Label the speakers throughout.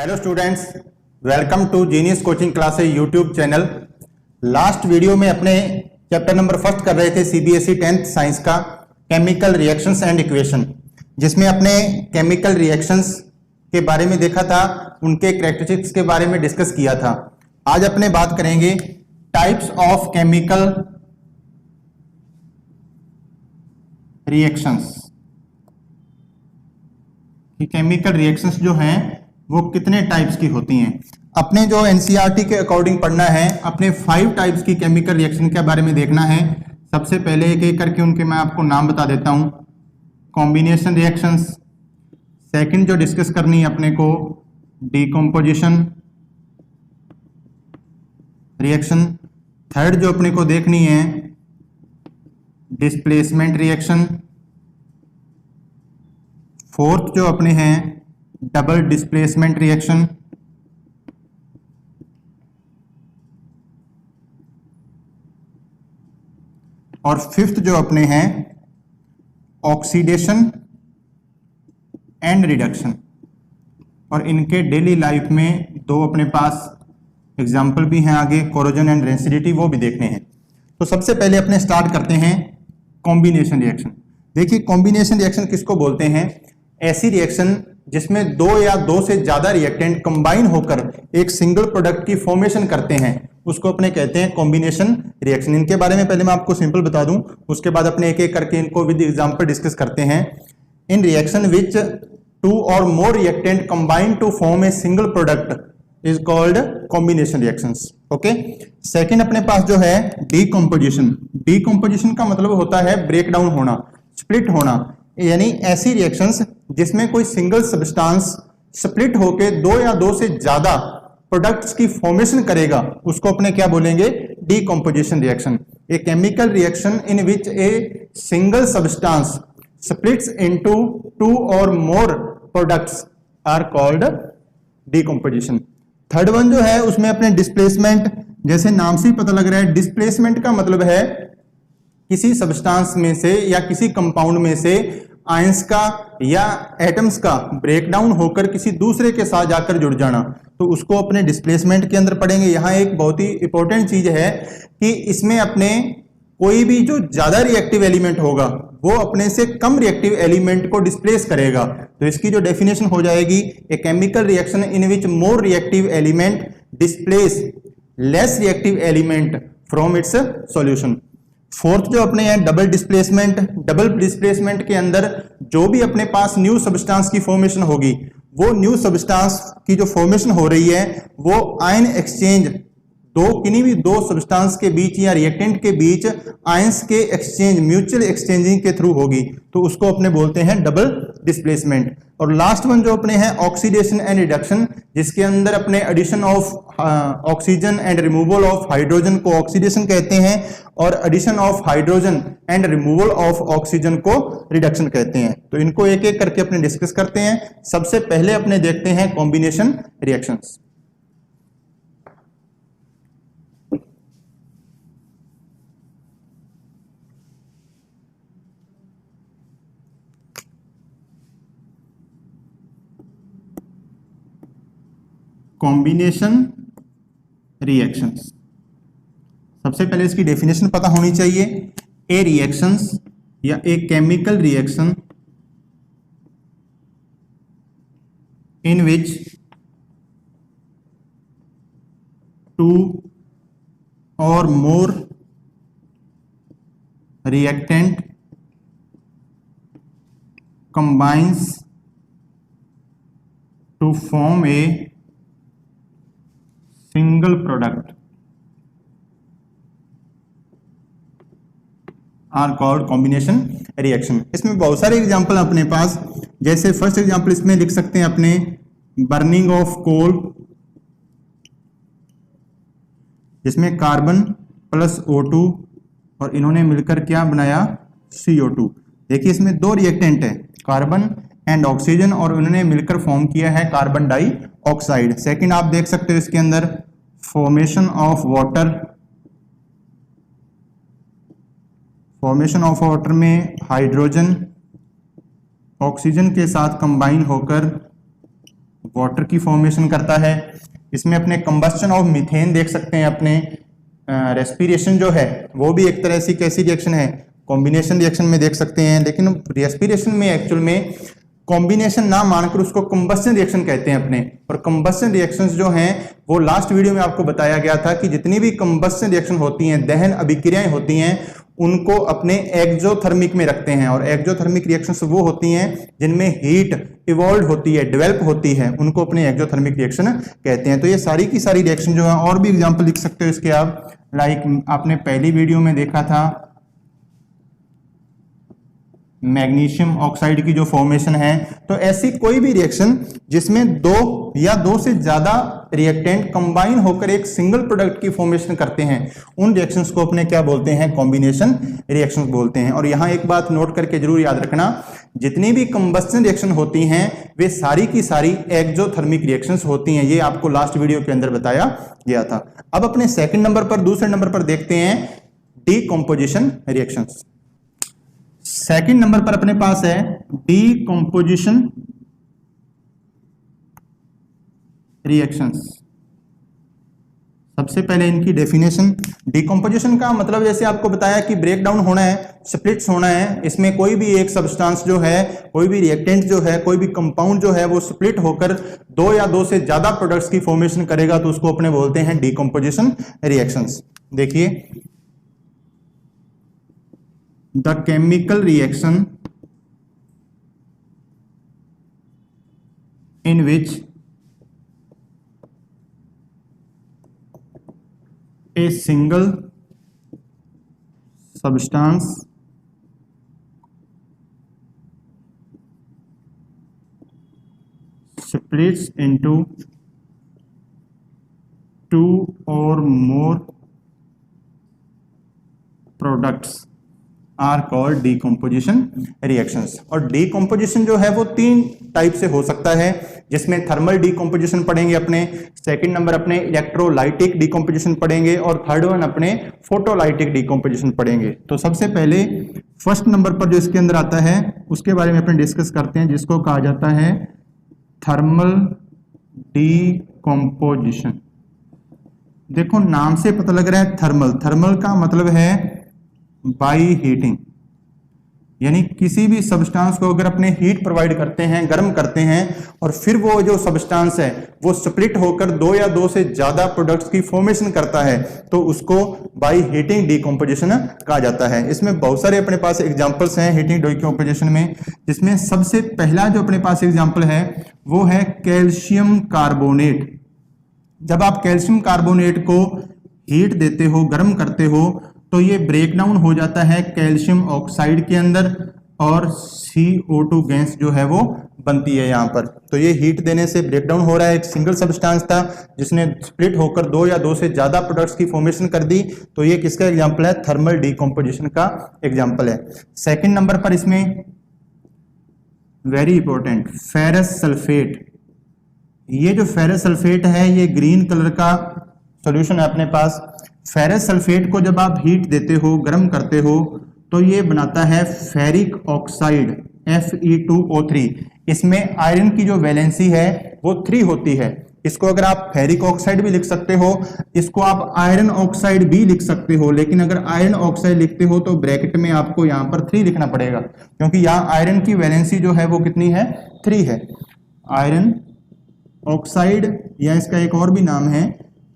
Speaker 1: Hello students, welcome to Genius Coaching Classes YouTube channel. Last video में अपने chapter number first कर रहे थे सीबीएसई 10th साइंस का केमिकल रिएक्शंस एंड इक्वेशन, जिसमें अपने केमिकल रिएक्शंस के बारे में देखा था, उनके कैरेक्टरिस्टिक्स के बारे में डिस्कस किया था। आज अपने बात करेंगे types of chemical reactions. Chemical reactions जो हैं वो कितने टाइप्स की होती हैं। अपने जो एनसीईआरटी के अकॉर्डिंग पढ़ना है, अपने 5 टाइप्स की केमिकल रिएक्शन के बारे में देखना है। सबसे पहले एक एक करके उनके मैं आपको नाम बता देता हूं। कॉम्बिनेशन रिएक्शंस, सेकंड जो डिस्कस करनी है अपने को डीकम्पोजिशन रिएक्शन, थर्ड जो अपने को देखनी है डिस्प्लेसमेंट रिएक्शन, फोर्थ जो अपने हैं डबल डिस्प्लेसमेंट रिएक्शन, और फिफ्थ जो अपने हैं ऑक्सीडेशन एंड रिडक्शन। और इनके डेली लाइफ में दो अपने पास एग्जाम्पल भी हैं आगे, कोरोजन एंड रेसिडिटी, वो भी देखने हैं। तो सबसे पहले अपने स्टार्ट करते हैं कॉम्बिनेशन रिएक्शन। देखिए कॉम्बिनेशन रिएक्शन किसको बोलते हैं? ऐसी रिएक्शन जिसमें दो या दो से ज्यादा रिएक्टेंट कंबाइन होकर एक सिंगल प्रोडक्ट की फॉर्मेशन करते हैं, उसको अपने कहते हैं कॉम्बिनेशन रिएक्शन। इनके बारे में पहले मैं आपको सिंपल बता दूं, उसके बाद अपने एक एक करके इनको विद एग्जांपल डिस्कस करते हैं। इन रिएक्शन विच 2 और more reactant combine to form a single product is called combination reactions. Okay, second अपने पास जो है डीकम्पोजिशन। डीकम्पोजिशन का मतलब होता है ब्रेक डाउन होना, स्प्लिट होना, यानी ऐसी रिएक्शंस जिसमें कोई सिंगल सब्सटेंस स्प्लिट होके दो या दो से ज्यादा प्रोडक्ट्स की फॉर्मेशन करेगा, उसको अपने क्या बोलेंगे? Decomposition reaction. A chemical reaction in which a single substance splits into 2 or more products are called decomposition। Third one जो है उसमें अपने डिस्प्लेसमेंट, जैसे नाम से ही पता लग रहा है, डिस्प्लेसमेंट का मतलब है किसी सब्सटेंस में से या किसी कंपाउंड में से आयंस का या एटम्स का ब्रेकडाउन होकर किसी दूसरे के साथ जाकर जुड़ जाना, तो उसको अपने डिस्प्लेसमेंट के अंदर पढ़ेंगे। यहां एक बहुत ही इंपॉर्टेंट चीज है कि इसमें अपने कोई भी जो ज्यादा रिएक्टिव एलिमेंट होगा वो अपने से कम रिएक्टिव एलिमेंट को डिस्प्लेस करेगा। तो इसकी जो डेफिनेशन हो जाएगी, a chemical reaction in which more reactive element displace less reactive element from its solution. Fourth जो अपने हैं डबल डिस्प्लेसमेंट। डबल डिस्प्लेसमेंट के अंदर जो भी अपने पास न्यू सब्सटेंस की फॉर्मेशन होगी, वो न्यू सब्सटेंस की जो फॉर्मेशन हो रही है वो आयन एक्सचेंज, किन्हीं भी दो सब्सटेंस के बीच या रिएक्टेंट के बीच आयंस के एक्सचेंज, म्यूचुअल एक्सचेंजिंग के थ्रू होगी, तो उसको अपने बोलते हैं डबल डिस्प्लेसमेंट। और लास्ट वन जो अपने हैं ऑक्सीडेशन एंड रिडक्शन, जिसके अंदर अपने addition of oxygen and removal of hydrogen को ऑक्सीडेशन कहते हैं, और addition of hydrogen and removal of oxygen को रिडक्शन कहते हैं। तो इनको एक एक करके अपने डिस्कस करते हैं। सबसे पहले अपने देखते हैं कॉम्बिनेशन रिएक्शंस। कॉम्बिनेशन रिएक्शंस, सबसे पहले इसकी डेफिनेशन पता होनी चाहिए। ए रिएक्शंस या ए केमिकल रिएक्शन इन विच 2 और more reactant combines to form a single product are called combination reaction। इसमें बहुत सारे एग्जांपल अपने पास, जैसे फर्स्ट एग्जांपल इसमें लिख सकते हैं अपने बर्निंग ऑफ कोल, जिसमें कार्बन प्लस O2 और इन्होंने मिलकर क्या बनाया? CO2। देखिए इसमें दो रिएक्टेंट है, कार्बन एंड ऑक्सीजन, और उन्होंने मिलकर फॉर्म किया है कार्बन डाइऑक्साइड। सेकंड आप देख सकते हो इसके अंदर formation of water, formation of water में हाइड्रोजन ऑक्सीजन के साथ कंबाइन होकर वाटर की फॉर्मेशन करता है। इसमें अपने कंबस्शन ऑफ मीथेन देख सकते हैं, अपने रेस्पिरेशन जो है वो भी एक तरह से कैसी रिएक्शन है, कॉम्बिनेशन रिएक्शन में देख सकते हैं। लेकिन रेस्पिरेशन में एक्चुअल में कॉम्बिनेशन ना मानकर उसको कंबस्शन रिएक्शन कहते हैं अपने। और कंबस्शन रिएक्शंस जो हैं वो लास्ट वीडियो में आपको बताया गया था कि जितनी भी कंबस्शन रिएक्शन होती हैं, दहन अभिक्रियाएं होती हैं, उनको अपने एक्सोथर्मिक में रखते हैं। और एक्सोथर्मिक रिएक्शंस वो होती हैं जिनमें हीट इवॉल्व होती है, डेवलप होती है, उनको अपने एक्सोथर्मिक रिएक्शन कहते हैं। तो ये सारी की सारी रिएक्शन जो है, और भी एग्जांपल लिख सकते हो इसके आप, लाइक आपने पहली वीडियो में देखा था मैग्नीशियम ऑक्साइड की जो फॉर्मेशन है। तो ऐसी कोई भी रिएक्शन जिसमें दो या दो से ज्यादा रिएक्टेंट कंबाइन होकर एक सिंगल प्रोडक्ट की फॉर्मेशन करते हैं, उन रिएक्शंस को अपने क्या बोलते हैं, कॉम्बिनेशन रिएक्शंस बोलते हैं। और यहां एक बात नोट करके जरूर याद रखना, जितनी भी कंबस्शन रिएक्शन होती हैं वे सारी की सारी एक्सोथर्मिक रिएक्शंस होती हैं। ये आपको लास्ट वीडियो के अंदर बताया गया था। अब अपने सेकंड नंबर पर, दूसरे नंबर पर देखते हैं डीकंपोजिशन रिएक्शंस। सेकंड नंबर पर अपने पास है डीकंपोजिशन रिएक्शंस। सबसे पहले इनकी डेफिनेशन, डीकंपोजिशन का मतलब जैसे आपको बताया कि ब्रेक डाउन होना है, स्प्लिट्स होना है। इसमें कोई भी एक सब्सटेंस जो है, कोई भी रिएक्टेंट जो है, कोई भी कंपाउंड जो है वो स्प्लिट होकर दो या दो से ज्यादा प्रोडक्ट्स की फॉर्मेशन करेगा, तो उसको अपने बोलते हैं डीकंपोजिशन रिएक्शंस। देखिए, the chemical reaction in which a single substance splits into two or more products are called decomposition reactions. और डीकंपोजिशन जो है वो तीन टाइप से हो सकता है, जिसमें थर्मल डीकंपोजिशन पढ़ेंगे अपने, सेकंड नंबर अपने इलेक्ट्रोलाइटिक डीकंपोजिशन पढ़ेंगे, और थर्ड वन अपने फोटोलाइटिक डीकंपोजिशन पढ़ेंगे। तो सबसे पहले फर्स्ट नंबर पर जो इसके अंदर आता है उसके बारे में अपने डिस्कस करते हैं, जिसको कहा जाता है थर्मल डीकंपोजिशन। देखो नाम से पता लग रहा है थर्मल, थर्मल का मतलब है बाई हीटिंग, यानी किसी भी सब्सटेंस को अगर अपने हीट प्रोवाइड करते हैं, गर्म करते हैं, और फिर वो जो सब्सटेंस है वो स्प्लिट होकर दो या दो से ज्यादा प्रोडक्ट्स की फॉर्मेशन करता है, तो उसको बाई हीटिंग डीकंपोजिशन कहा जाता है। इसमें बहुत सारे अपने पास एग्जांपल्स हैं हीटिंग डीकंपोजिशन में, जिसमें सबसे पहला जो अपने पास एग्जांपल है वो है कैल्शियम कार्बोनेट। जब आप कैल्शियम कार्बोनेट को हीट देते हो, गर्म करते हो, तो ये ब्रेक डाउन हो जाता है कैल्शियम ऑक्साइड के अंदर, और CO2 गैस जो है वो बनती है यहाँ पर। तो ये हीट देने से ब्रेक डाउन हो रहा है, एक सिंगल सब्सटेंस था जिसने स्प्लिट होकर दो या दो से ज्यादा प्रोडक्ट्स की फॉर्मेशन कर दी। तो ये किसका एग्जांपल है, थर्मल डीकंपोजिशन का एग्जांपल है। सेकंड नंबर पर इसमें वेरी इंपॉर्टेंट फेरस सल्फेट। ये जो फेरस सल्फेट है ये ग्रीन कलर का सॉल्यूशन है अपने पास। फेरस सल्फेट को जब आप हीट देते हो, गर्म करते हो, तो ये बनाता है फेरिक ऑक्साइड Fe2O3। इसमें आयरन की जो वैलेंसी है वो 3 होती है। इसको अगर आप फेरिक ऑक्साइड भी लिख सकते हो, इसको आप आयरन ऑक्साइड भी लिख सकते हो, लेकिन अगर आयरन ऑक्साइड लिखते हो तो ब्रैकेट में आपको यहाँ पर 3 लिखना पड़ेगा, क्योंकि यहाँ आयरन की वैलेंसी जो है वो कितनी है, 3 है। आयरन ऑक्साइड, या इसका एक और भी नाम है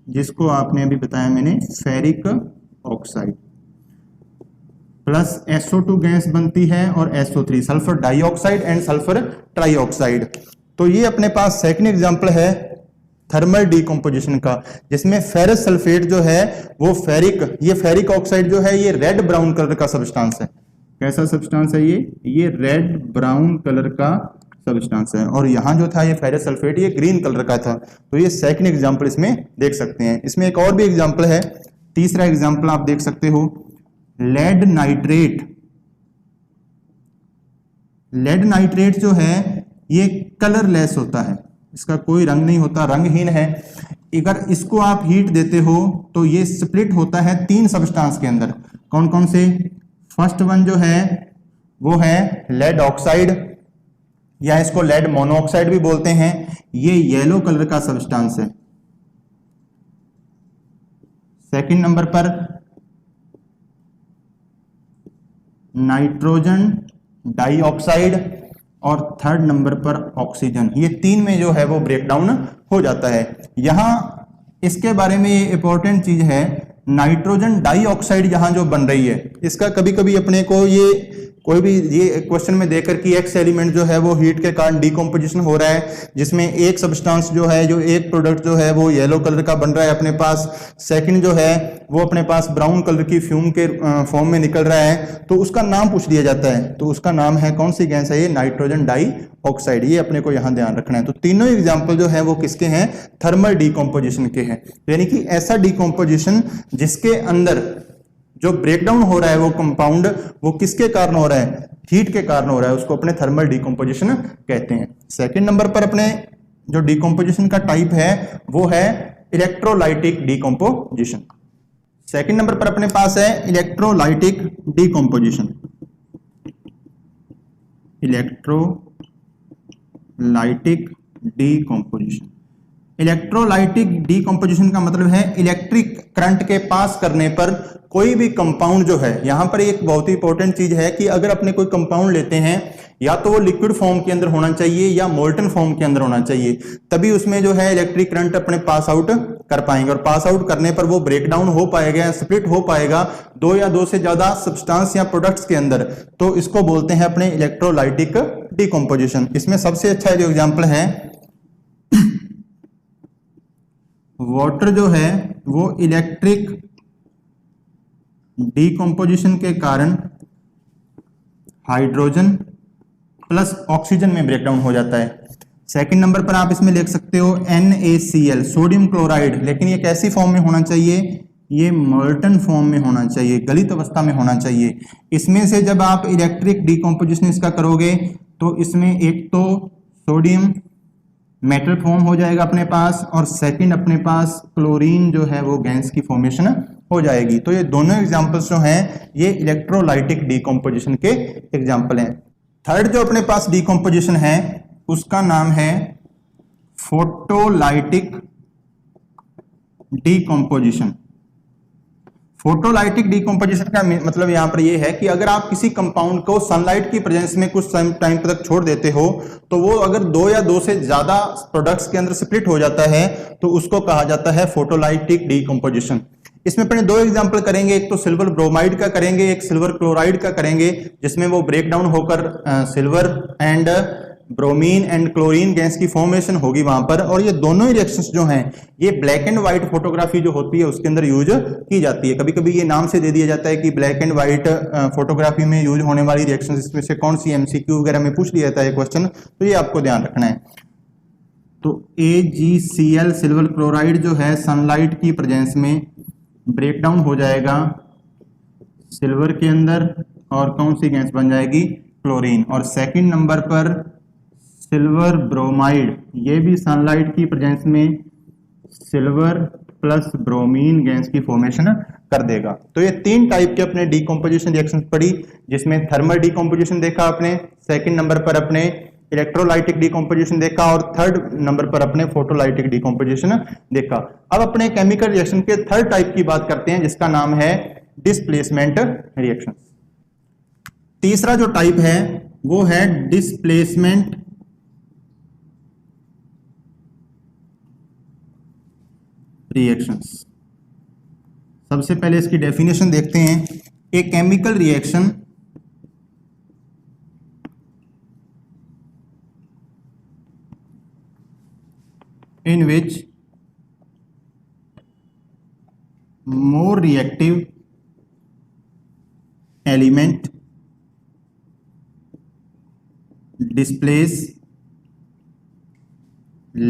Speaker 1: जिसको आपने अभी बताया मैंने, ferric oxide, plus SO2 gas बनती है और SO3, sulphur dioxide and sulphur trioxide. तो ये अपने पास सेकंड एग्जांपल है थर्मल डीकंपोजिशन का, जिसमें फेरस सल्फेट जो है वो ये फेरिक ऑक्साइड जो है ये रेड ब्राउन कलर का सब्सटेंस है। कैसा सब्सटेंस है ये रेड ब्राउन कलर का सब्सटेंस है, और यहाँ जो था ये फेरस सल्फेट ये ग्रीन कलर का था। तो ये सेकंड एग्जांपल इसमें देख सकते हैं। इसमें एक और भी एग्जांपल है, तीसरा एग्जांपल आप देख सकते हो, लेड नाइट्रेट। लेड नाइट्रेट जो है ये कलरलेस होता है, इसका कोई रंग नहीं होता, रंगहीन है। अगर इसको आप हीट देते हो तो ये स्प्लिट होता है 3 सब्सटेंस के अंदर। कौन कौन से? फर्स्ट वन जो है वो है लेड ऑक्साइड, या इसको लेड मोनोऑक्साइड भी बोलते हैं। ये येलो कलर का सब्सटेंस है। सेकंड नंबर पर नाइट्रोजन डाइऑक्साइड और थर्ड नंबर पर ऑक्सीजन। ये तीन में जो है वो ब्रेकडाउन हो जाता है। यहां इसके बारे में ये इंपॉर्टेंट चीज है, नाइट्रोजन डाइऑक्साइड यहां जो बन रही है, इसका कभी कभी अपने को ये कोई भी ये क्वेश्चन में देकर कि एक्स एलिमेंट जो है वो हीट के कारण डिकम्पोजिशन हो रहा है, जिसमें एक सब्सटेंस जो है, जो एक प्रोडक्ट जो है वो येलो कलर का बन रहा है अपने पास, सेकंड जो है वो अपने पास ब्राउन कलर की फ्यूम के फॉर्म में निकल रहा है, तो उसका नाम पूछ लिया जाता है। तो उसका नाम है, कौन सी गैस है ये? Nitrogen dioxide. ये अपने को यहां ध्यान रखना है। तो तीनों एग्जाम्पल जो है वो किसके हैं? थर्मल डिकम्पोजिशन के हैं। यानी कि ऐसा डिकम्पोजिशन जिसके अंदर जो ब्रेकडाउन हो रहा है वो कंपाउंड, वो किसके कारण हो रहा है? हीट के कारण हो रहा है, उसको अपने थर्मल डिकम्पोजिशन कहते हैं। सेकंड नंबर पर अपने जो डिकम्पोजिशन का टाइप है वो है इलेक्ट्रोलाइटिक डिकम्पोजिशन। सेकंड नंबर पर अपने पास है electrolytic decomposition. Electrolytic decomposition. Electrolytic decomposition का मतलब है इलेक्ट्रिक करंट के पास करने पर कोई भी कंपाउंड जो है, यहां पर एक बहुत ही इंपॉर्टेंट चीज है कि अगर अपने कोई कंपाउंड लेते हैं, या तो वो लिक्विड फॉर्म के अंदर होना चाहिए या मोल्टन फॉर्म के अंदर होना चाहिए, तभी उसमें जो है इलेक्ट्रिक करंट अपने पास आउट कर पाएंगे। और पास आउट करने पर वो ब्रेक डाउन हो पाएगा या स्प्लिट हो पाएगा दो या दो से ज्यादा सब्सटेंस या प्रोडक्ट्स के अंदर, तो इसको बोलते हैं अपने इलेक्ट्रोलाइटिक डिकम्पोजिशन। इसमें सबसे अच्छा जो एग्जाम्पल है, वाटर जो है वो इलेक्ट्रिक डिकम्पोजिशन के कारण हाइड्रोजन प्लस ऑक्सीजन में ब्रेकडाउन हो जाता है। सेकंड नंबर पर आप इसमें लिख सकते हो NaCl, सोडियम क्लोराइड, लेकिन ये कैसी फॉर्म में होना चाहिए? ये मोल्टन फॉर्म में होना चाहिए, गलित अवस्था में होना चाहिए। इसमें से जब आप इलेक्ट्रिक डिकम्पोजिशन इसका करोगे तो इसमें एक तो सोडियम मेटल फॉर्म हो जाएगा अपने पास, और सेकंड अपने पास क्लोरीन जो है वो गैस की फॉर्मेशन हो जाएगी। तो ये दोनों एग्जांपल्स जो हैं ये इलेक्ट्रोलाइटिक डिकम्पोजिशन के एग्जांपल हैं। थर्ड जो अपने पास डिकम्पोजिशन है उसका नाम है फोटोलाइटिक डिकम्पोजिशन। फोटोलाइटिक डिकम्पोजिशन का मतलब यहां पर यह है कि अगर आप किसी कंपाउंड को सनलाइट की प्रेजेंस में कुछ टाइम तक छोड़ देते हो, तो वो अगर दो या दो से ज्यादा प्रोडक्ट्स के अंदर स्प्लिट हो जाता है तो उसको कहा जाता है फोटोलाइटिक डिकम्पोजिशन। इसमें अपने दो एग्जांपल करेंगे, एक तो सिल्वर ब्रोमाइड का करेंगे, एक सिल्वर क्लोराइड का करेंगे, जिसमें वो ब्रेक डाउन होकर silver and bromine and chlorine gas की फॉर्मेशन होगी वहां पर। और ये दोनों ही रिएक्शंस जो हैं ये ब्लैक एंड व्हाइट फोटोग्राफी जो होती है उसके अंदर यूज की जाती है। कभी कभी ये नाम से दे दिया जाता है कि ब्लैक एंड व्हाइट फोटोग्राफी में यूज होने वाली रिएक्शंस इसमें से कौन सी, MCQ वगैरह में पूछ लिया जाता है क्वेश्चन, तो ये आपको ध्यान रखना है। तो AgCl सिल्वर क्लोराइड जो है सनलाइट की प्रेजेंस में ब्रेक डाउन हो जाएगा सिल्वर के अंदर, और कौन सी गैस बन जाएगी? क्लोरीन। और सेकंड नंबर पर सिल्वर ब्रोमाइड, ये भी सनलाइट की प्रेजेंस में सिल्वर प्लस ब्रोमीन गैस की फॉर्मेशन कर देगा। तो ये तीन टाइप के अपने डिकम्पोजिशन रिएक्शंस पड़ी, जिसमें थर्मल डिकम्पोजिशन देखा आपने, सेकंड नंबर पर अपने इलेक्ट्रोलाइटिक डिकम्पोजिशन देखा, और थर्ड नंबर पर अपने फोटोलाइटिक डिकम्पोजिशन देखा। अब अपने केमिकल रिएक्शन के थर्ड टाइप की बात करते हैं, जिसका नाम है डिस्प्लेसमेंट रिएक्शन। तीसरा जो टाइप है वो है डिस्प्लेसमेंट रिएक्शंस। सबसे पहले इसकी डेफिनेशन देखते हैं। A chemical reaction in which more reactive element displace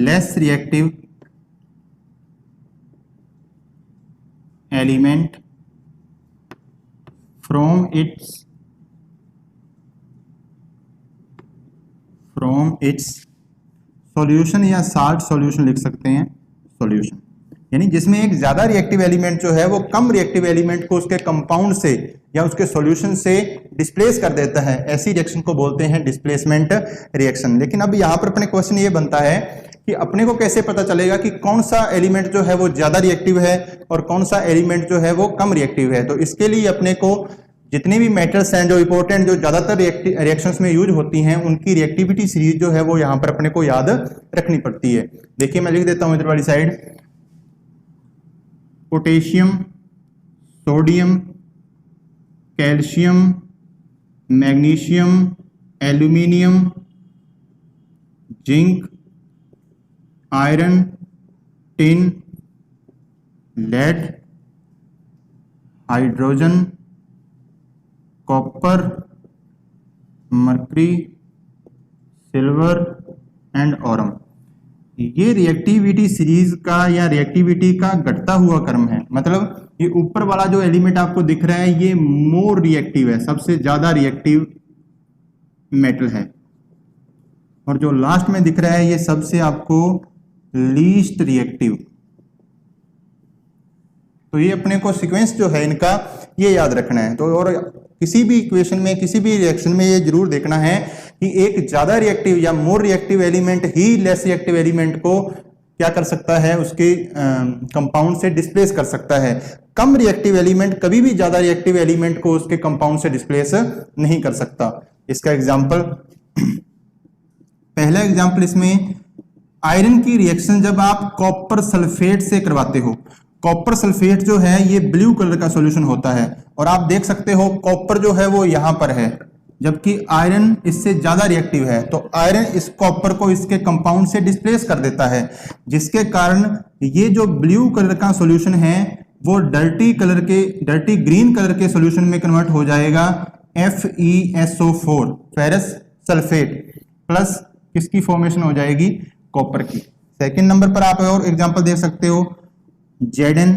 Speaker 1: less reactive element from its solution, या साल्ट सॉल्यूशन लिख सकते हैं, सॉल्यूशन। यानी जिसमें एक ज्यादा रिएक्टिव एलिमेंट जो है वो कम रिएक्टिव एलिमेंट को उसके कंपाउंड से या उसके सॉल्यूशन से डिस्प्लेस कर देता है, ऐसी रिएक्शन को बोलते हैं डिस्प्लेसमेंट रिएक्शन। लेकिन अब यहाँ पर अपने क्वेश्चन ये बनता है कि अपने को कैसे पता चलेगा कि कौन सा एलिमेंट जो है वो ज्यादा रिएक्टिव है और कौन सा एलिमेंट जो है वो कम रिएक्टिव है। तो इसके लिए अपने को जितने भी मेटल्स हैं जो इंपॉर्टेंट, जो ज्यादातर रिएक्शंस में यूज होती हैं, उनकी रिएक्टिविटी सीरीज जो है वो यहाँ पर अपने को याद रखनी पड़ती है। देखिए मैं लिख देता हूं इधर वाली side, potassium, sodium, calcium, magnesium, aluminium, zinc, iron, tin, lead, hydrogen, copper, mercury, silver and aurum. ये रिएक्टिविटी सीरीज का या रिएक्टिविटी का घटता हुआ क्रम है। मतलब ये ऊपर वाला जो एलिमेंट आपको दिख रहा है ये मोर रिएक्टिव है, सबसे ज्यादा रिएक्टिव मेटल है, और जो लास्ट में दिख रहा है ये सबसे आपको लीस्ट रिएक्टिव। तो ये अपने को सीक्वेंस जो है इनका ये याद रखना है। तो और किसी भी इक्वेशन में, किसी भी रिएक्शन में ये जरूर देखना है कि एक ज्यादा रिएक्टिव या मोर रिएक्टिव एलिमेंट ही लेस रिएक्टिव एलिमेंट को क्या कर सकता है, उसके कंपाउंड से डिस्प्लेस कर सकता है। कम रिएक्टिव एलिमेंट कभी भी ज्यादा रिएक्टिव एलिमेंट को उसके कंपाउंड से डिस्प्लेस नहीं कर सकता। इसका एग्जांपल, पहला एग्जांपल इसमें आयरन की रिएक्शन जब आप कॉपर सल्फेट से करवाते हो। कॉपर सल्फेट जो है ये ब्लू कलर का सॉल्यूशन होता है, और आप देख सकते हो कॉपर जो है वो यहां पर है, जबकि आयरन इससे ज्यादा रिएक्टिव है। तो आयरन इस कॉपर को इसके कंपाउंड से डिस्प्लेस कर देता है, जिसके कारण ये जो ब्लू कलर का सॉल्यूशन है वो डर्टी ग्रीन कलर के सॉल्यूशन में कन्वर्ट हो जाएगा, FeSO4 फेरस सल्फेट प्लस किसकी फॉर्मेशन हो जाएगी, कॉपर की। सेकंड नंबर पर आप और एग्जांपल देख सकते हो Zn,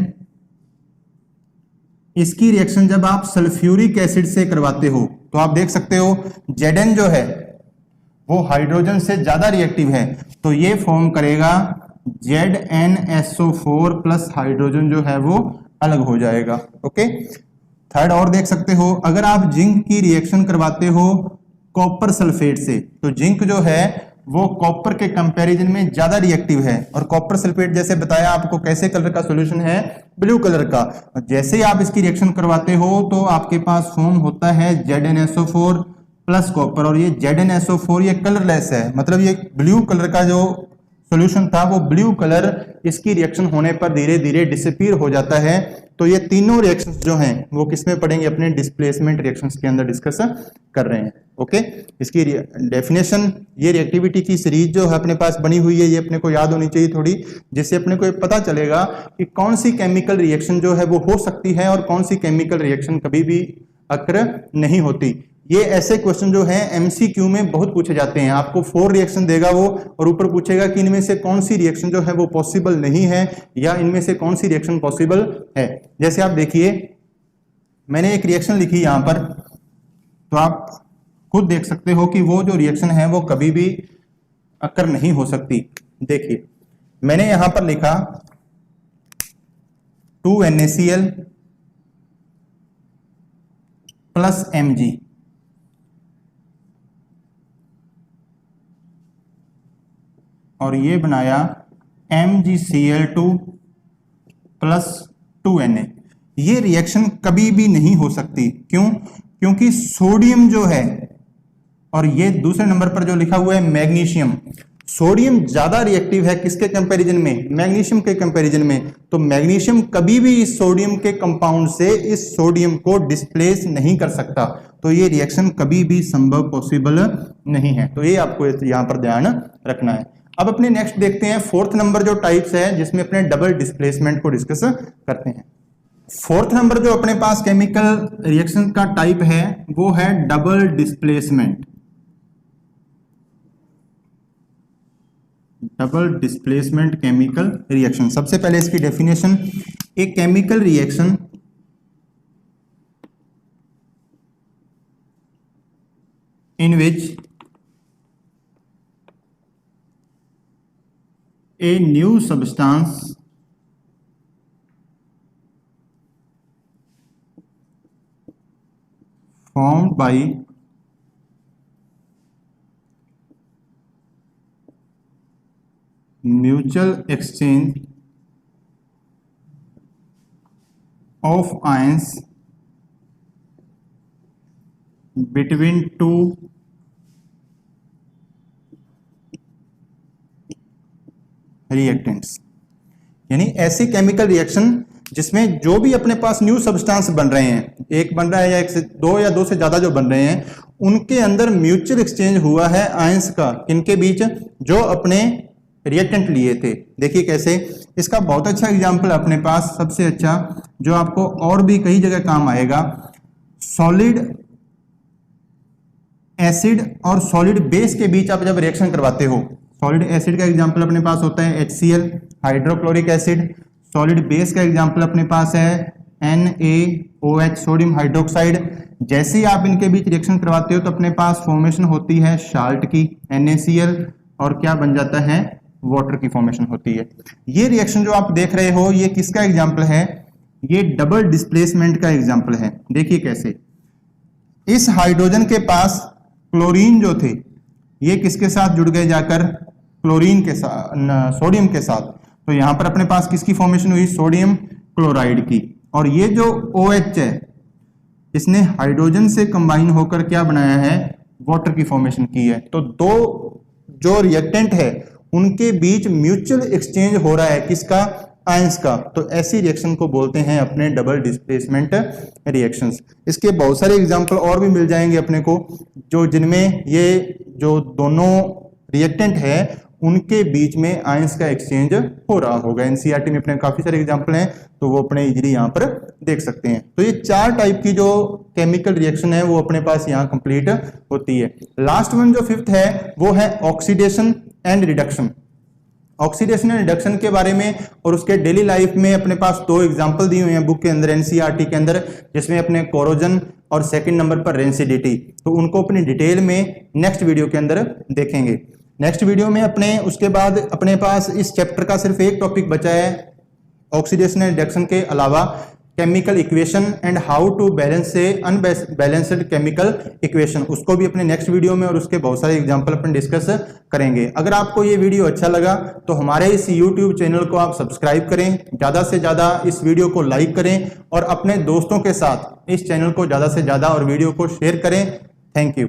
Speaker 1: इसकी रिएक्शन जब आप सल्फ्यूरिक एसिड से करवाते हो तो आप देख सकते हो Zn जो है वो हाइड्रोजन से ज्यादा रिएक्टिव है, तो ये फॉर्म करेगा ZnSO4 प्लस हाइड्रोजन जो है वो अलग हो जाएगा। ओके, थर्ड और देख सकते हो, अगर आप जिंक की रिएक्शन करवाते हो कॉपर सल्फेट से, तो जिंक जो है वो कॉपर के कंपैरिजन में ज्यादा रिएक्टिव है, और कॉपर सल्फेट जैसे बताया आपको कैसे कलर का सॉल्यूशन है, ब्लू कलर का। जैसे ही आप इसकी रिएक्शन करवाते हो तो आपके पास फॉर्म होता है ZnSO4 प्लस कॉपर, और ये ZnSO4 ये कलरलेस है, मतलब ये ब्लू कलर का जो सॉल्यूशन था वो ब्लू कलर इसकी रिएक्शन होने पर धीरे धीरे डिसअपीयर हो जाता है। तो ये तीनों रिएक्शंस जो हैं वो किसमें पढ़ेंगे, अपने डिस्प्लेसमेंट रिएक्शंस के अंदर डिस्कस कर रहे हैं। ओके, इसकी डेफिनेशन, ये रिएक्टिविटी की सीरीज जो है अपने पास बनी हुई है, ये अपने को याद होनी चाहिए थोड़ी, जिससे अपने को ये पता चलेगा कि कौन सी केमिकल रिएक्शन जो है वो हो सकती है और कौन सी केमिकल रिएक्शन कभी भी अकर नहीं होती। ये ऐसे क्वेश्चन जो हैं एमसीक्यू में बहुत पूछे जाते हैं। आपको 4 रिएक्शन देगा वो, और ऊपर पूछेगा कि इनमें से कौन सी रिएक्शन जो है वो पॉसिबल नहीं है या इनमें से कौन सी रिएक्शन पॉसिबल है। जैसे आप देखिए मैंने एक रिएक्शन लिखी यहां पर, तो आप खुद देख सकते हो कि वो जो रिएक्शन है वो कभी भी अकर नहीं हो सकती। देखिए मैंने यहां पर लिखा 2NaCl प्लस Mg, और ये बनाया MgCl2 प्लस 2Na। ये रिएक्शन कभी भी नहीं हो सकती। क्यों? क्योंकि सोडियम जो है, और ये दूसरे नंबर पर जो लिखा हुआ है मैग्नीशियम, सोडियम ज्यादा रिएक्टिव है किसके कंपैरिजन में, मैग्नीशियम के कंपैरिजन में। तो मैग्नीशियम कभी भी इस सोडियम के कंपाउंड से इस सोडियम को डिस्प्लेस नहीं कर सकता, तो ये रिएक्शन कभी भी संभव पॉसिबल नहीं है। तो ये आपको यहां पर ध्यान रखना है। अब अपने नेक्स्ट देखते हैं 4th नंबर जो टाइप्स है, जिसमें अपने डबल डिस्प्लेसमेंट को डिस्कस करते हैं। 4th नंबर जो अपने पास केमिकल रिएक्शन का टाइप है वो है double displacement. Double displacement chemical reaction, सबसे पहले इसकी डेफिनेशन, एक chemical reaction in which a new substance formed by mutual exchange of ions between two reactants. यानी ऐसी केमिकल रिएक्शन जिसमें जो भी अपने पास न्यू सब्सटेंस बन रहे हैं, एक बन रहा है या एक से दो या दो से ज्यादा जो बन रहे हैं, उनके अंदर म्यूचुअल एक्सचेंज हुआ है आयंस का, इनके बीच जो अपने रिएक्टेंट लिए थे। देखिए कैसे, इसका बहुत अच्छा एग्जांपल अपने पास सबसे अच्छा जो आपको और भी कई जगह काम आएगा, सॉलिड एसिड और सॉलिड बेस के बीच आप जब रिएक्शन करवाते हो, सॉलिड एसिड का एग्जांपल अपने पास होता है HCl hydrochloric acid, solid base का एग्जांपल अपने पास है NaOH सोडियम हाइड्रोक्साइड। जैसे ही आप इनके बीच रिएक्शन करवाते हो तो अपने पास फॉर्मेशन होती है साल्ट की NaCl, और क्या बन जाता है, वाटर की फॉर्मेशन होती है। ये रिएक्शन जो आप देख रहे हो ये किसका एग्जांपल है, ये डबल डिस्प्लेसमेंट का एग्जांपल है। देखिए कैसे, इस हाइड्रोजन के पास क्लोरीन जो थे ये किसके साथ जुड़ गए जाकर, क्लोरीन के साथ, सोडियम के साथ। तो यहां पर अपने पास किसकी फॉर्मेशन हुई, सोडियम क्लोराइड की। और ये जो OH है इसने हाइड्रोजन से कंबाइन होकर क्या बनाया है, वाटर की फॉर्मेशन की है। तो दो जो रिएक्टेंट है उनके बीच म्यूचुअल एक्सचेंज हो रहा है, किसका, आयंस का। तो ऐसी रिएक्शन को बोलते हैं अपने डबल डिस्प्लेसमेंट रिएक्शंस। इसके बहुत सारे एग्जांपल और भी मिल जाएंगे अपने को, जो जिनमें ये जो दोनों रिएक्टेंट है उनके बीच में आयंस का एक्सचेंज हो रहा होगा। एनसीईआरटी में अपने काफी सारे एग्जांपल हैं, तो वो अपने इजीली यहाँ पर देख सकते हैं। तो ये 4 टाइप की जो केमिकल रिएक्शन है वो अपने पास यहाँ कंप्लीट होती है। लास्ट वन जो 5th है वो है oxidation and reduction. Oxidation and reduction के बारे में और उसके डेली लाइफ में अपने पास 2 एग्जांपल दिए हुए हैं बुक के अंदर, एनसीईआरटी के अंदर, जिसमें अपने कोरोजन और सेकंड नंबर पर रेंसिडिटी। तो उनको अपनी डिटेल में नेक्स्ट वीडियो के अंदर देखेंगे। नेक्स्ट वीडियो में अपने उसके बाद अपने पास इस चैप्टर का सिर्फ एक टॉपिक बचा है ऑक्सीडेशन एंड रिडक्शन के अलावा, chemical equation and how to balance से अनबैलेंस्ड केमिकल इक्वेशन। उसको भी अपने नेक्स्ट वीडियो में और उसके बहुत सारे एग्जांपल अपन डिस्कस करेंगे। अगर आपको ये वीडियो अच्छा लगा तो हमारे इस YouTube चैनल को आप सब्सक्राइब करें, ज्यादा से ज्यादा इस वीडियो को लाइक करें और अपने दोस्तों के साथ इस चैनल को ज्यादा से ज्यादा और वीडियो को शेयर करें। Thank you.